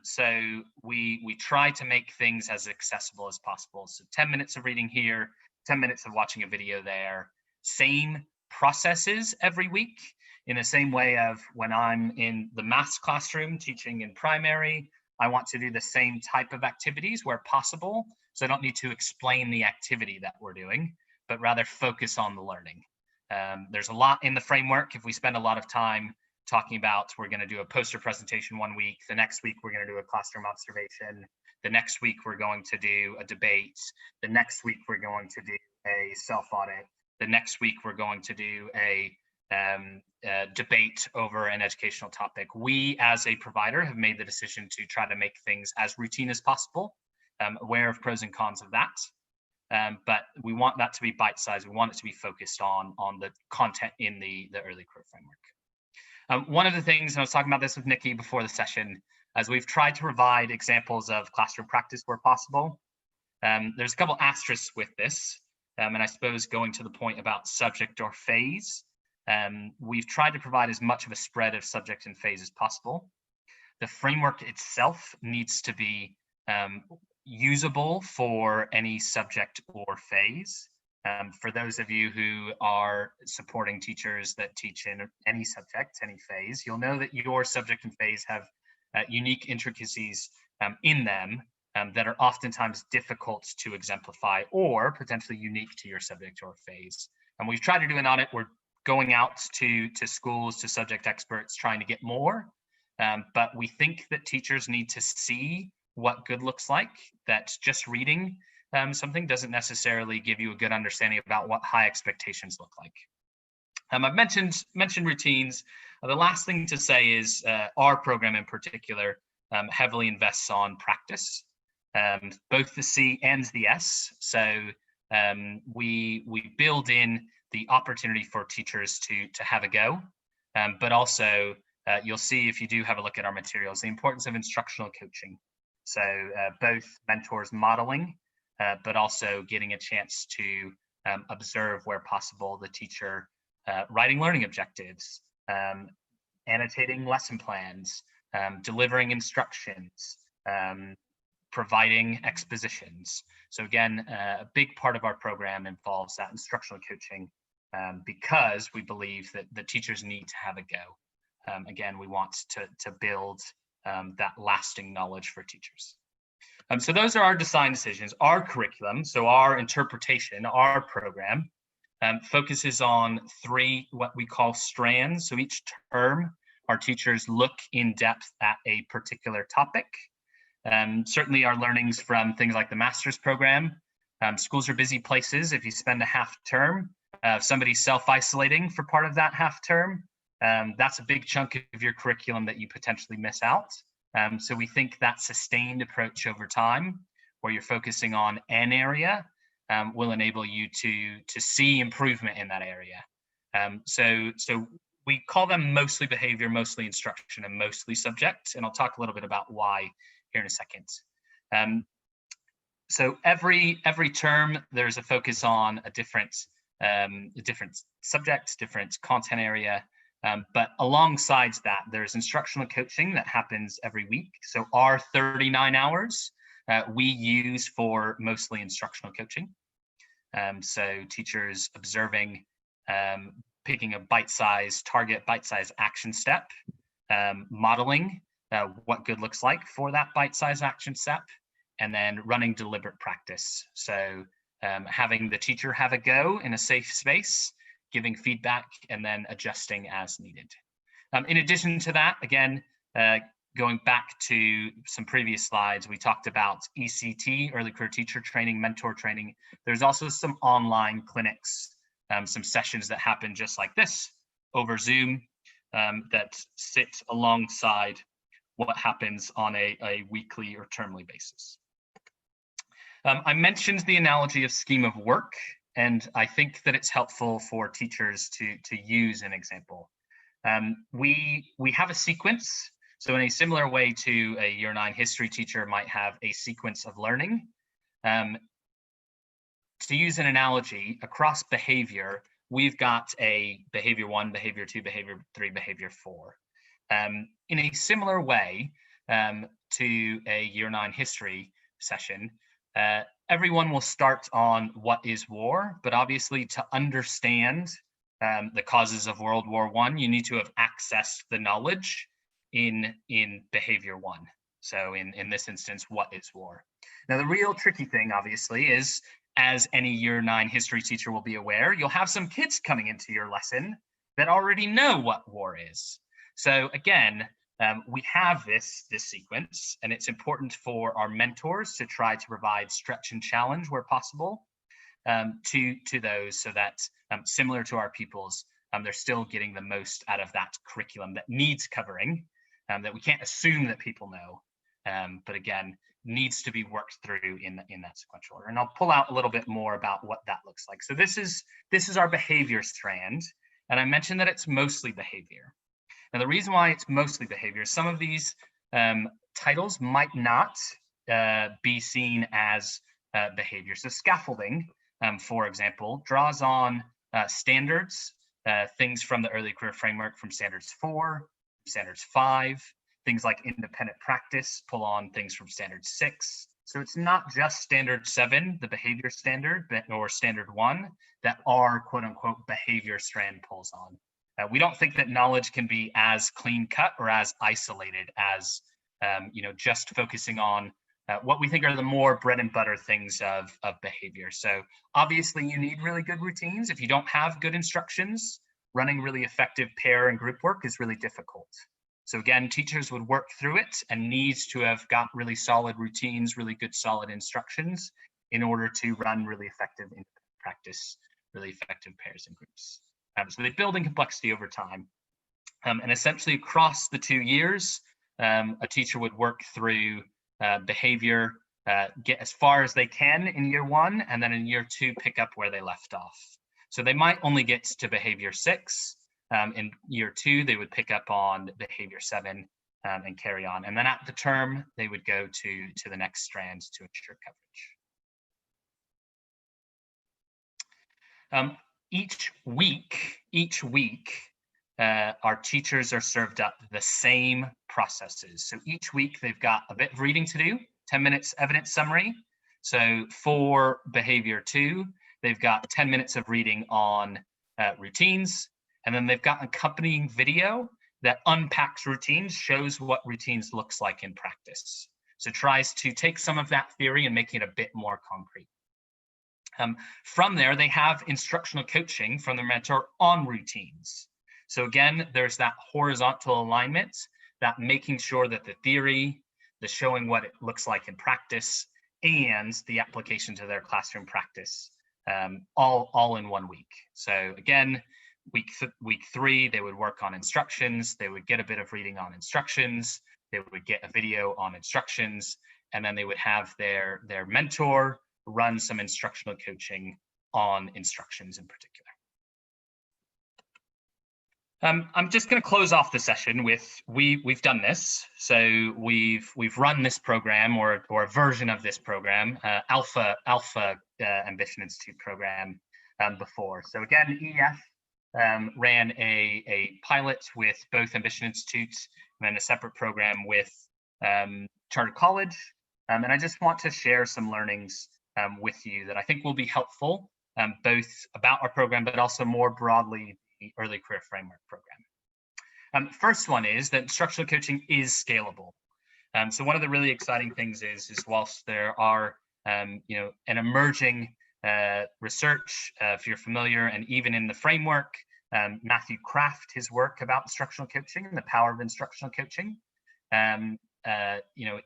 So we try to make things as accessible as possible. So 10 minutes of reading here, 10 minutes of watching a video there, same processes every week, in the same way of when I'm in the maths classroom teaching in primary, I want to do the same type of activities where possible. So I don't need to explain the activity that we're doing, but rather focus on the learning. There's a lot in the framework. If we spend a lot of time talking about, we're going to do a poster presentation one week, the next week we're going to do a classroom observation, the next week we're going to do a debate, the next week we're going to do a self-audit, the next week we're going to do a debate over an educational topic. We as a provider have made the decision to try to make things as routine as possible, aware of pros and cons of that. But we want that to be bite-sized. We want it to be focused on the content in the early career framework. One of the things, and I was talking about this with Nikki before the session, as we've tried to provide examples of classroom practice where possible, there's a couple asterisks with this. And I suppose going to the point about subject or phase, we've tried to provide as much of a spread of subject and phase as possible. The framework itself needs to be usable for any subject or phase. For those of you who are supporting teachers that teach in any subject, any phase, you'll know that your subject and phase have unique intricacies in them that are oftentimes difficult to exemplify or potentially unique to your subject or phase. And we've tried to do an audit. We're going out to schools, to subject experts, trying to get more. But we think that teachers need to see what good looks like, that just reading something doesn't necessarily give you a good understanding about what high expectations look like. I've mentioned routines. The last thing to say is our program in particular heavily invests on practice, both the C and the S. So we build in the opportunity for teachers to have a go, but also you'll see if you do have a look at our materials, the importance of instructional coaching. So both mentors modeling, but also getting a chance to observe where possible the teacher writing learning objectives, annotating lesson plans, delivering instructions, providing expositions. So again, a big part of our program involves that instructional coaching because we believe that the teachers need to have a go. Again, we want to build that lasting knowledge for teachers. So those are our design decisions. Our curriculum, so our interpretation, our program, focuses on 3 what we call strands. So each term, our teachers look in depth at a particular topic. Certainly our learnings from things like the master's program. Schools are busy places. If you spend a half term, somebody's self-isolating for part of that half term, that's a big chunk of your curriculum that you potentially miss out. So we think that sustained approach over time, where you're focusing on an area, will enable you to see improvement in that area. So we call them mostly behavior, mostly instruction, and mostly subject. And I'll talk a little bit about why here in a second. So every term, there's a focus on a different subject, different content area. But alongside that, there's instructional coaching that happens every week. So our 39 hours we use for mostly instructional coaching. So teachers observing, picking a bite-sized target, bite-sized action step, modeling what good looks like for that bite-sized action step, and then running deliberate practice. So having the teacher have a go in a safe space, giving feedback, and then adjusting as needed. In addition to that, again, going back to some previous slides, we talked about ECT, early career teacher training, mentor training. There's also some online clinics, some sessions that happen just like this over Zoom that sit alongside what happens on a weekly or termly basis. I mentioned the analogy of scheme of work, and I think that it's helpful for teachers to use an example. We have a sequence. So in a similar way to a year 9 history teacher might have a sequence of learning. To use an analogy, across behavior, we've got a behavior 1, behavior 2, behavior 3, behavior 4. In a similar way to a year 9 history session, everyone will start on what is war, but obviously to understand the causes of World War I, you need to have accessed the knowledge in behavior 1. So in this instance, what is war? Now, the real tricky thing, obviously, is, as any year 9 history teacher will be aware, you'll have some kids coming into your lesson that already know what war is. So again, we have this sequence, and it's important for our mentors to try to provide stretch and challenge where possible to those, so that similar to our pupils, they're still getting the most out of that curriculum that needs covering, that we can't assume that people know, but again, needs to be worked through in that sequential order. And I'll pull out a little bit more about what that looks like. So this is our behavior strand, and I mentioned that it's mostly behavior. Now, the reason why it's mostly behavior is some of these titles might not be seen as behavior. So scaffolding, for example, draws on standards, things from the early career framework, from standards 4, standards 5, things like independent practice pull on things from standard 6. So it's not just standard 7, the behavior standard, or standard 1, that our quote unquote behavior strand pulls on. We don't think that knowledge can be as clean cut or as isolated as just focusing on what we think are the more bread and butter things of behavior. So obviously you need really good routines. If you don't have good instructions, running really effective pair and group work is really difficult. So again, teachers would work through it and needs to have got really solid routines, really good solid instructions in order to run really effective in practice, really effective pairs and groups. So they build in complexity over time. And essentially across the 2 years, a teacher would work through behavior, get as far as they can in year 1, and then in year 2, pick up where they left off. So they might only get to behavior 6. In year 2, they would pick up on behavior 7 and carry on. And then at the term, they would go to the next strand to ensure coverage. Each week, our teachers are served up the same processes. So each week they've got a bit of reading to do, 10 minutes evidence summary. So for behavior 2, they've got 10 minutes of reading on routines, and then they've got accompanying video that unpacks routines, shows what routines looks like in practice. So tries to take some of that theory and make it a bit more concrete. From there, they have instructional coaching from the mentor on routines. So again, there's that horizontal alignment, that making sure that the theory, the showing what it looks like in practice, and the application to their classroom practice, all in 1 week. So again, week 3, they would work on instructions, they would get a bit of reading on instructions, they would get a video on instructions, and then they would have their mentor run some instructional coaching on instructions in particular. I'm just going to close off the session with we've done this. So we've run this program or a version of this program, Alpha Ambition Institute program before. So again, EF ran a pilot with both Ambition Institutes and then a separate program with Charter College. And I just want to share some learnings with you that I think will be helpful, both about our program, but also more broadly, the Early Career Framework program. First one is that instructional coaching is scalable. So one of the really exciting things is whilst there are, an emerging research, if you're familiar, and even in the framework, Matthew Kraft, his work about instructional coaching and the power of instructional coaching,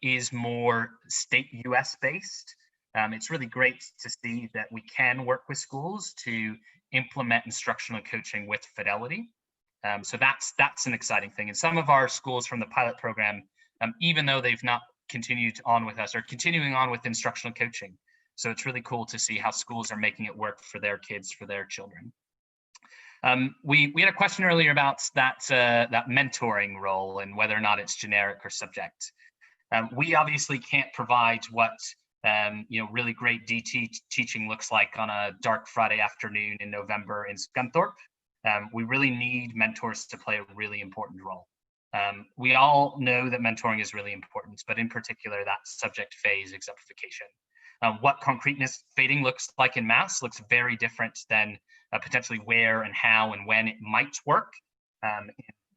is more state US based. It's really great to see that we can work with schools to implement instructional coaching with fidelity. So that's an exciting thing. And some of our schools from the pilot program, even though they've not continued on with us, are continuing on with instructional coaching. So it's really cool to see how schools are making it work for their kids, for their children. We had a question earlier about that mentoring role and whether or not it's generic or subject. We obviously can't provide what really great DT teaching looks like on a dark Friday afternoon in November in Scunthorpe. We really need mentors to play a really important role. We all know that mentoring is really important, but in particular, that subject phase exemplification. What concreteness fading looks like in maths looks very different than potentially where and how and when it might work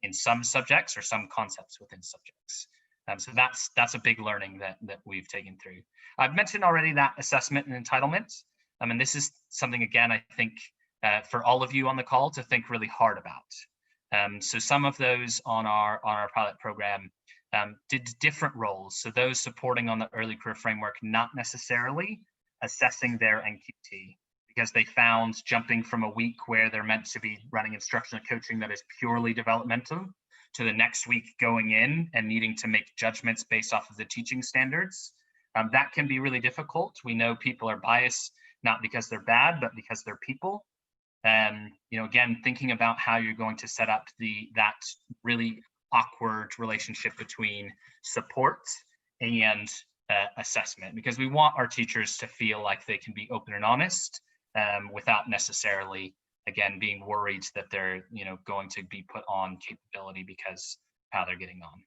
in some subjects or some concepts within subjects. So that's a big learning that we've taken through. I've mentioned already that assessment and entitlement. And this is something, again, I think for all of you on the call to think really hard about. So some of those on our pilot program did different roles. So those supporting on the Early Career Framework, not necessarily assessing their NQT, because they found jumping from a week where they're meant to be running instructional coaching that is purely developmental to the next week going in and needing to make judgments based off of the teaching standards. That can be really difficult. We know people are biased, not because they're bad, but because they're people. Again, thinking about how you're going to set up that really awkward relationship between support and assessment, because we want our teachers to feel like they can be open and honest without necessarily, again, being worried that they're going to be put on capability because how they're getting on.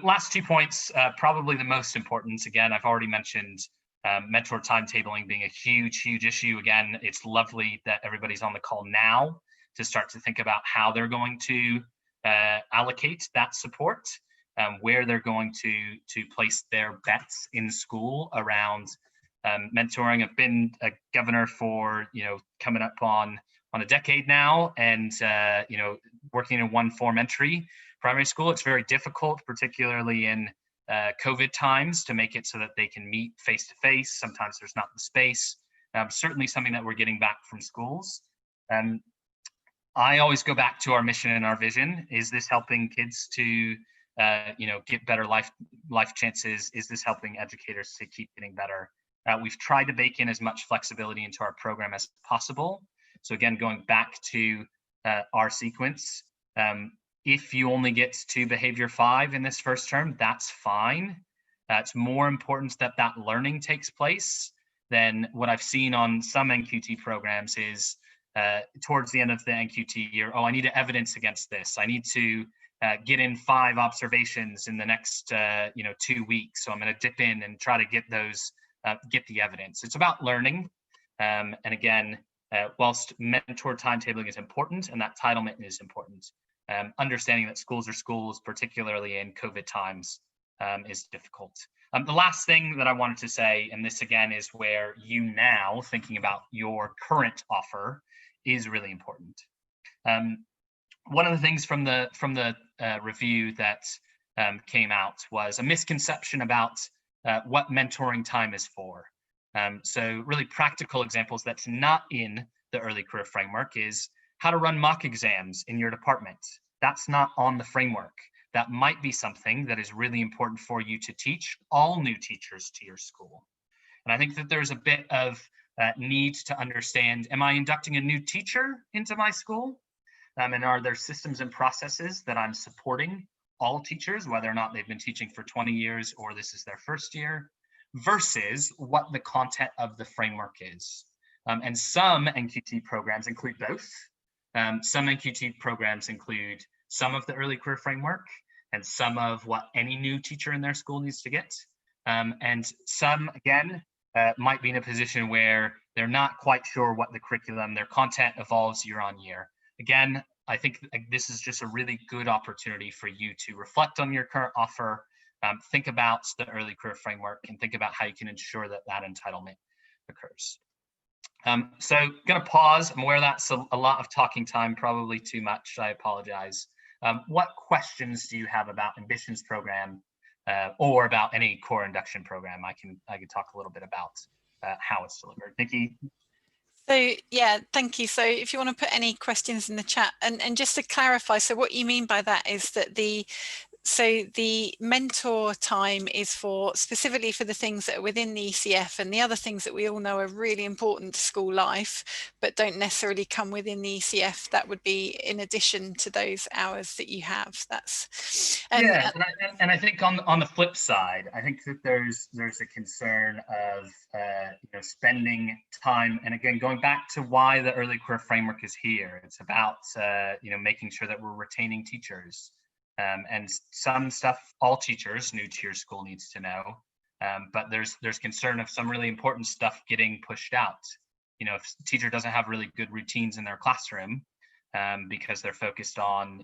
Last 2 points, probably the most important. Again, I've already mentioned mentor timetabling being a huge issue. Again, it's lovely that everybody's on the call now to start to think about how they're going to allocate that support, where they're going to place their bets in school around mentoring. I've been a governor for coming up on a decade now, and working in one form entry primary school. It's very difficult, particularly in COVID times, to make it so that they can meet face to face. Sometimes there's not the space. Certainly something that we're getting back from schools. I always go back to our mission and our vision. Is this helping kids to get better life chances? Is this helping educators to keep getting better? We've tried to bake in as much flexibility into our program as possible. So again, going back to our sequence, if you only get to behavior 5 in this first term, that's fine. It's more important that learning takes place than what I've seen on some NQT programs is towards the end of the NQT year, I need evidence against this. I need to get in 5 observations in the next 2 weeks. So I'm going to dip in and try to get those, get the evidence. It's about learning. And again, whilst mentor timetabling is important and that entitlement is important, understanding that schools are schools, particularly in COVID times, is difficult. The last thing that I wanted to say, and this again is where you now thinking about your current offer is really important. One of the things from the review that came out was a misconception about what mentoring time is for. So really practical examples that's not in the early career framework is how to run mock exams in your department. That's not on the framework. That might be something that is really important for you to teach all new teachers to your school. And I think that there's a bit of need to understand, am I inducting a new teacher into my school? And are there systems and processes that I'm supporting all teachers, whether or not they've been teaching for 20 years or this is their first year, versus what the content of the framework is. And some NQT programs include both. Some NQT programs include some of the early career framework and some of what any new teacher in their school needs to get. And some, again, might be in a position where they're not quite sure what the curriculum, their content evolves year on year. Again, I think this is just a really good opportunity for you to reflect on your current offer, think about the early career framework, and think about how you can ensure that that entitlement occurs. So going to pause. I'm aware that's a lot of talking time, probably too much. I apologize. What questions do you have about Ambition's program or about any core induction program? I can talk a little bit about how it's delivered. Nikki? So yeah, thank you. So if you want to put any questions in the chat, and just to clarify, so what you mean by that is that the mentor time is for specifically for the things that are within the ECF, and the other things that we all know are really important to school life but don't necessarily come within the ECF. That would be in addition to those hours that you have. That's yeah, and I think on the flip side, I think that there's a concern of spending time, and again going back to why the early career framework is here. It's about making sure that we're retaining teachers. And some stuff all teachers new to your school needs to know, but there's concern of some really important stuff getting pushed out. If a teacher doesn't have really good routines in their classroom because they're focused on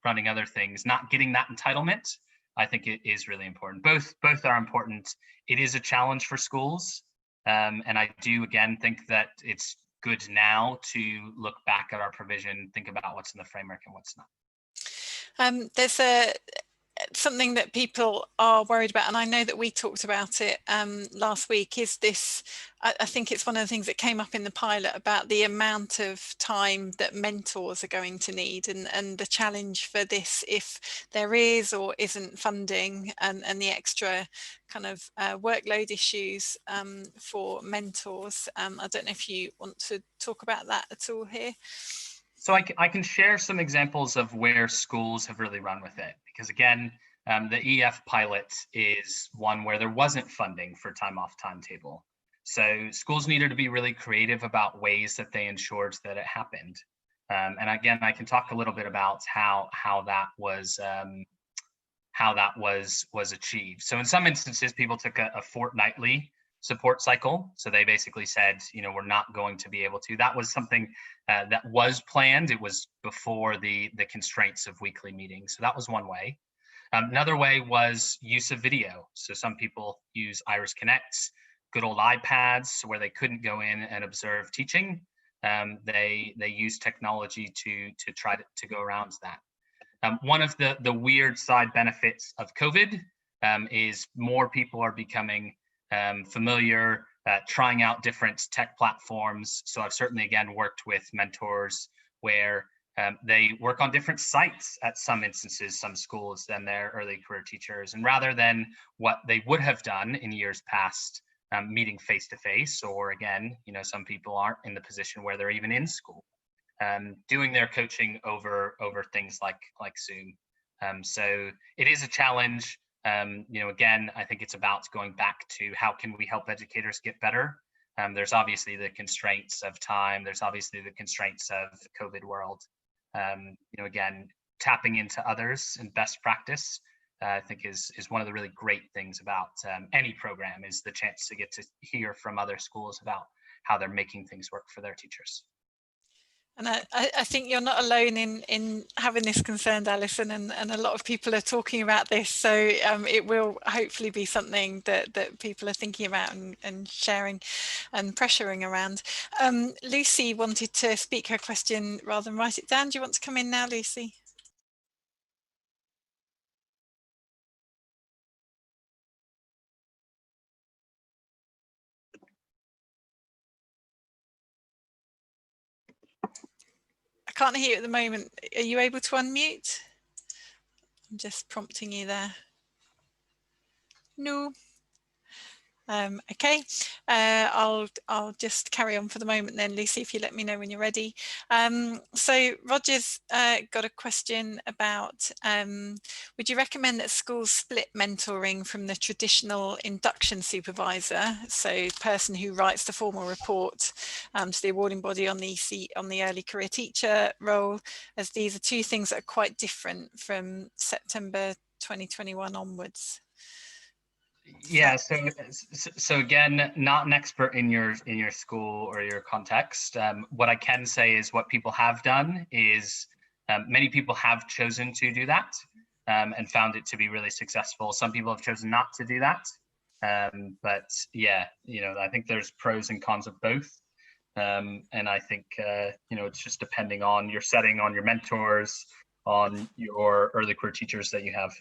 running other things, not getting that entitlement, I think it is really important. Both are important. It is a challenge for schools, and I do again think that it's good now to look back at our provision, think about what's in the framework and what's not. There's something that people are worried about, and I know that we talked about it last week, is this, I think it's one of the things that came up in the pilot about the amount of time that mentors are going to need, and the challenge for this if there is or isn't funding, and the extra kind of workload issues for mentors. I don't know if you want to talk about that at all here. So I can share some examples of where schools have really run with it, because again, the EF pilot is one where there wasn't funding for time off timetable. So schools needed to be really creative about ways that they ensured that it happened. And again, I can talk a little bit about how that was achieved. So in some instances, people took a fortnightly support cycle. So they basically said, we're not going to be able to. That was something that was planned. It was before the constraints of weekly meetings. So that was one way. Another way was use of video. So some people use Iris Connects, good old iPads, where they couldn't go in and observe teaching. They use technology to try to go around that. One of the weird side benefits of COVID is more people are becoming familiar, trying out different tech platforms. So I've certainly, again, worked with mentors where they work on different sites at some instances, some schools, than their early career teachers. And rather than what they would have done in years past, meeting face-to-face, or again, some people aren't in the position where they're even in school, doing their coaching over things like Zoom. So it is a challenge. Again, I think it's about going back to how can we help educators get better. There's obviously the constraints of time. There's obviously the constraints of the COVID world. Again, tapping into others and best practice, I think is one of the really great things about any program, is the chance to get to hear from other schools about how they're making things work for their teachers. And I think you're not alone in having this concern, Alison, and a lot of people are talking about this. So it will hopefully be something that people are thinking about and sharing and pressuring around. Lucy wanted to speak her question rather than write it down. Do you want to come in now, Lucy? I can't hear you at the moment. Are you able to unmute? I'm just prompting you there. No. Okay, I'll just carry on for the moment then, Lucy, if you let me know when you're ready. So Roger's got a question about, would you recommend that schools split mentoring from the traditional induction supervisor, so person who writes the formal report to the awarding body on the early career teacher role, as these are two things that are quite different from September 2021 onwards? Yeah, so again, not an expert in your school or your context. What I can say is what people have done is many people have chosen to do that and found it to be really successful. Some people have chosen not to do that. But yeah, I think there's pros and cons of both. And I think, it's just depending on your setting, on your mentors, on your early career teachers that you have.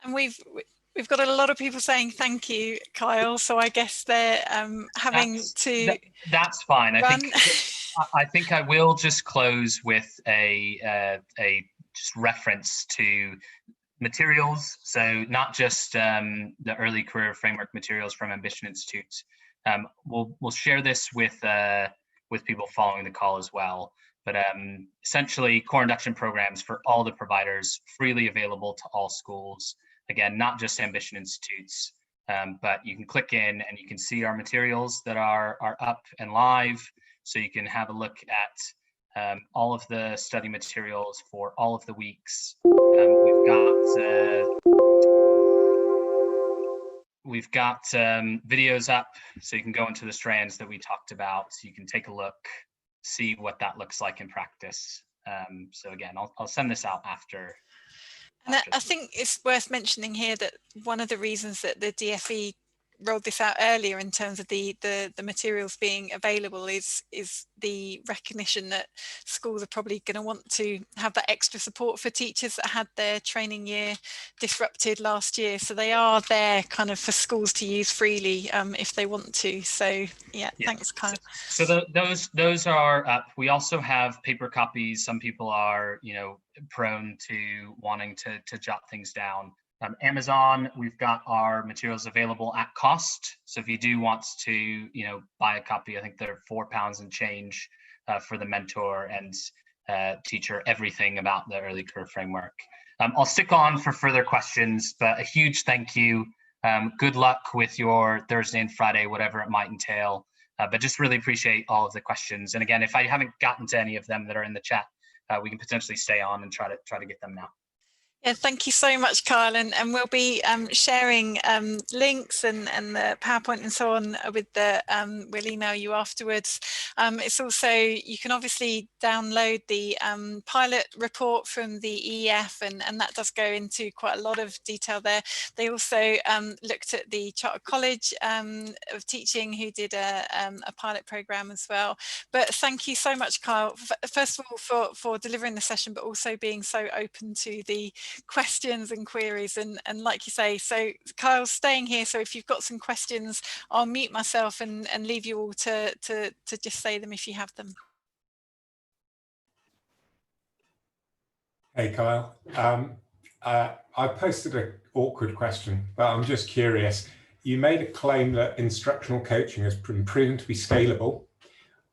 And we've got a lot of people saying thank you, Kyle. So I guess they're having to. That's fine. Run. I think I will just close with a just reference to materials. So not just the early career framework materials from Ambition Institute. We'll share this with people following the call as well. But essentially, core induction programs for all the providers, freely available to all schools. Again, not just Ambition Institutes, but you can click in and you can see our materials that are up and live. So you can have a look at all of the study materials for all of the weeks. We've got videos up, so you can go into the strands that we talked about. So you can take a look, see what that looks like in practice. So again, I'll send this out after. And I think it's worth mentioning here that one of the reasons that the DFE rolled this out earlier in terms of the materials being available is the recognition that schools are probably going to want to have that extra support for teachers that had their training year disrupted last year. So they are there kind of for schools to use freely if they want to. So yeah. Thanks, Kyle. So those are up. We also have paper copies. Some people are prone to wanting to jot things down. Amazon, we've got our materials available at cost. So if you do want to, buy a copy, I think they're £4 and change for the mentor and teacher, everything about the early career framework. I'll stick on for further questions, but a huge thank you. Good luck with your Thursday and Friday, whatever it might entail. But just really appreciate all of the questions. And again, if I haven't gotten to any of them that are in the chat, we can potentially stay on and try to get them now. Yeah, thank you so much, Kyle, and we'll be sharing links and the PowerPoint and so on with the, we'll email you afterwards. It's also, you can obviously download the pilot report from the ECF, and that does go into quite a lot of detail there. They also looked at the Chartered College of Teaching, who did a pilot program as well. But thank you so much, Kyle, first of all for delivering the session, but also being so open to the questions and queries, and like you say, so Kyle's staying here, so if you've got some questions, I'll mute myself and leave you all to just say them if you have them. Hey Kyle, I posted an awkward question, but I'm just curious. You made a claim that instructional coaching has been proven to be scalable.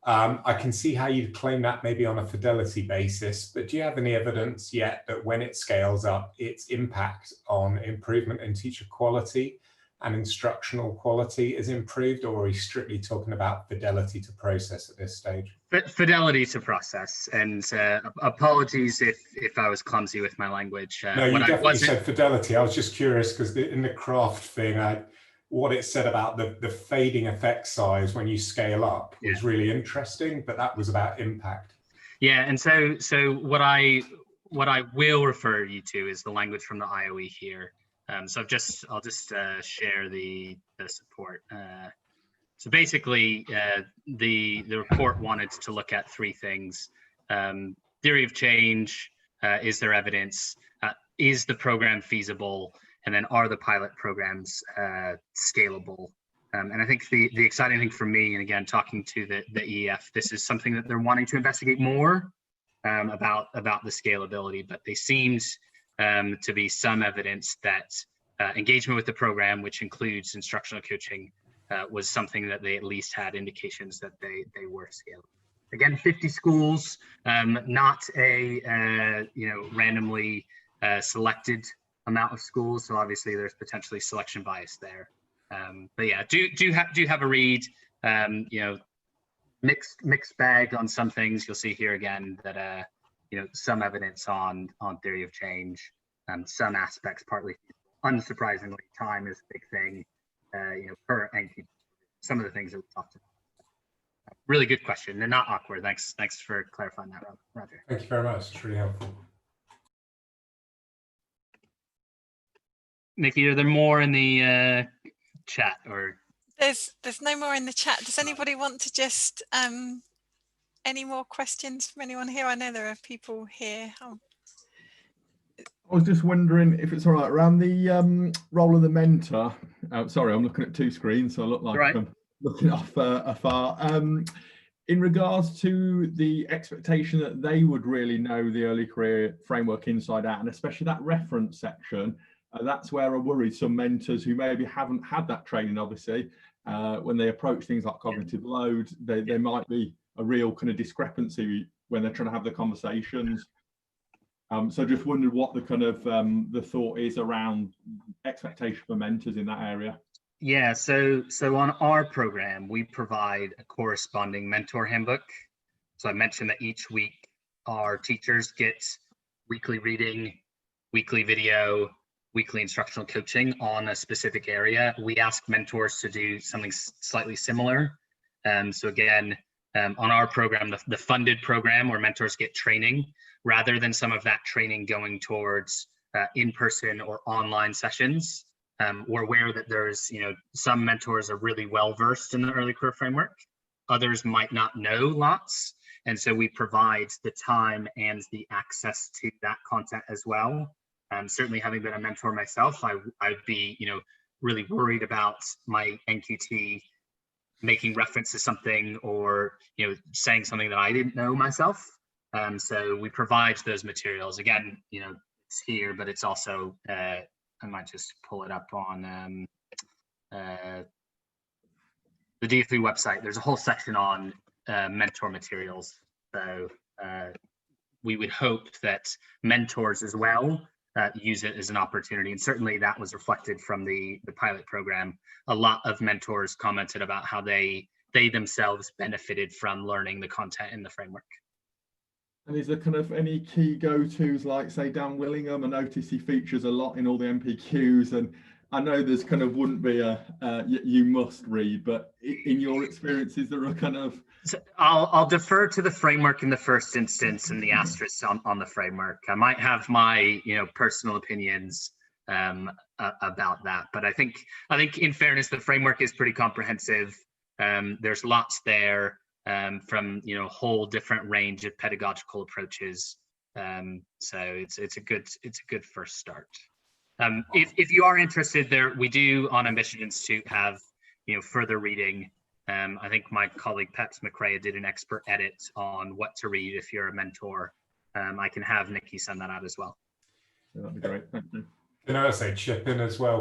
I can see how you'd claim that maybe on a fidelity basis, but do you have any evidence yet that when it scales up, its impact on improvement in teacher quality and instructional quality is improved, or are we strictly talking about fidelity to process at this stage? Fidelity to process, and apologies if I was clumsy with my language. No, you definitely said fidelity. I was just curious because in the craft thing, what it said about the fading effect size when you scale up was really interesting, but that was about impact. Yeah, and so what I will refer you to is the language from the IOE here. So I'll just share the support. So basically, the report wanted to look at three things: theory of change, is there evidence, is the program feasible, and then are the pilot programs scalable? And I think the exciting thing for me, and again, talking to the ECF, this is something that they're wanting to investigate more about the scalability, but there seems to be some evidence that engagement with the program, which includes instructional coaching, was something that they at least had indications that they were scalable. Again, 50 schools, not a randomly selected amount of schools, so obviously there's potentially selection bias there. But yeah, do have a read. Mixed bag on some things. You'll see here again that some evidence on theory of change, some aspects partly. Unsurprisingly, time is a big thing. Per NQ, some of the things that we talked about. Really good question. They're not awkward. Thanks for clarifying that, Roger. Thank you very much. It's really helpful. Nikki, are there more in the chat, or? There's no more in the chat. Does anybody want to just any more questions from anyone here? I know there are people here. Oh. I was just wondering if it's all right around the role of the mentor. Sorry, I'm looking at two screens, so I look like I'm looking off afar. In regards to the expectation that they would really know the early career framework inside out, and especially that reference section, that's where I worry some mentors who maybe haven't had that training, obviously, when they approach things like cognitive load, there might be a real kind of discrepancy when they're trying to have the conversations. So just wondered what the kind of the thought is around expectation for mentors in that area. Yeah, so on our program, we provide a corresponding mentor handbook. So I mentioned that each week our teachers get weekly reading, weekly video, weekly instructional coaching on a specific area. We ask mentors to do something slightly similar. So again, on our program, the funded program where mentors get training, rather than some of that training going towards in-person or online sessions, we're aware that there's, some mentors are really well versed in the early career framework. Others might not know lots. And so we provide the time and the access to that content as well. Certainly having been a mentor myself, I'd be, really worried about my NQT making reference to something or, saying something that I didn't know myself. So we provide those materials. Again, it's here, but it's also, I might just pull it up on the DFE website. There's a whole section on mentor materials. So we would hope that mentors as well use it as an opportunity. And certainly that was reflected from the pilot program. A lot of mentors commented about how they themselves benefited from learning the content in the framework. And is there kind of any key go-tos, like say Dan Willingham? I notice he features a lot in all the MPQs, and I know there's kind of wouldn't be a you must read, but in your experience, is there a kind of? So I'll defer to the framework in the first instance and the asterisks on the framework. I might have my personal opinions about that, but I think in fairness, the framework is pretty comprehensive. There's lots there. From a whole different range of pedagogical approaches, so it's a good first start. If you are interested, we do on Ambition Institute have further reading. I think my colleague Peps McRae did an expert edit on what to read if you're a mentor. I can have Nikki send that out as well. Yeah, that'd be great. Thank you. Can I say chip in as well?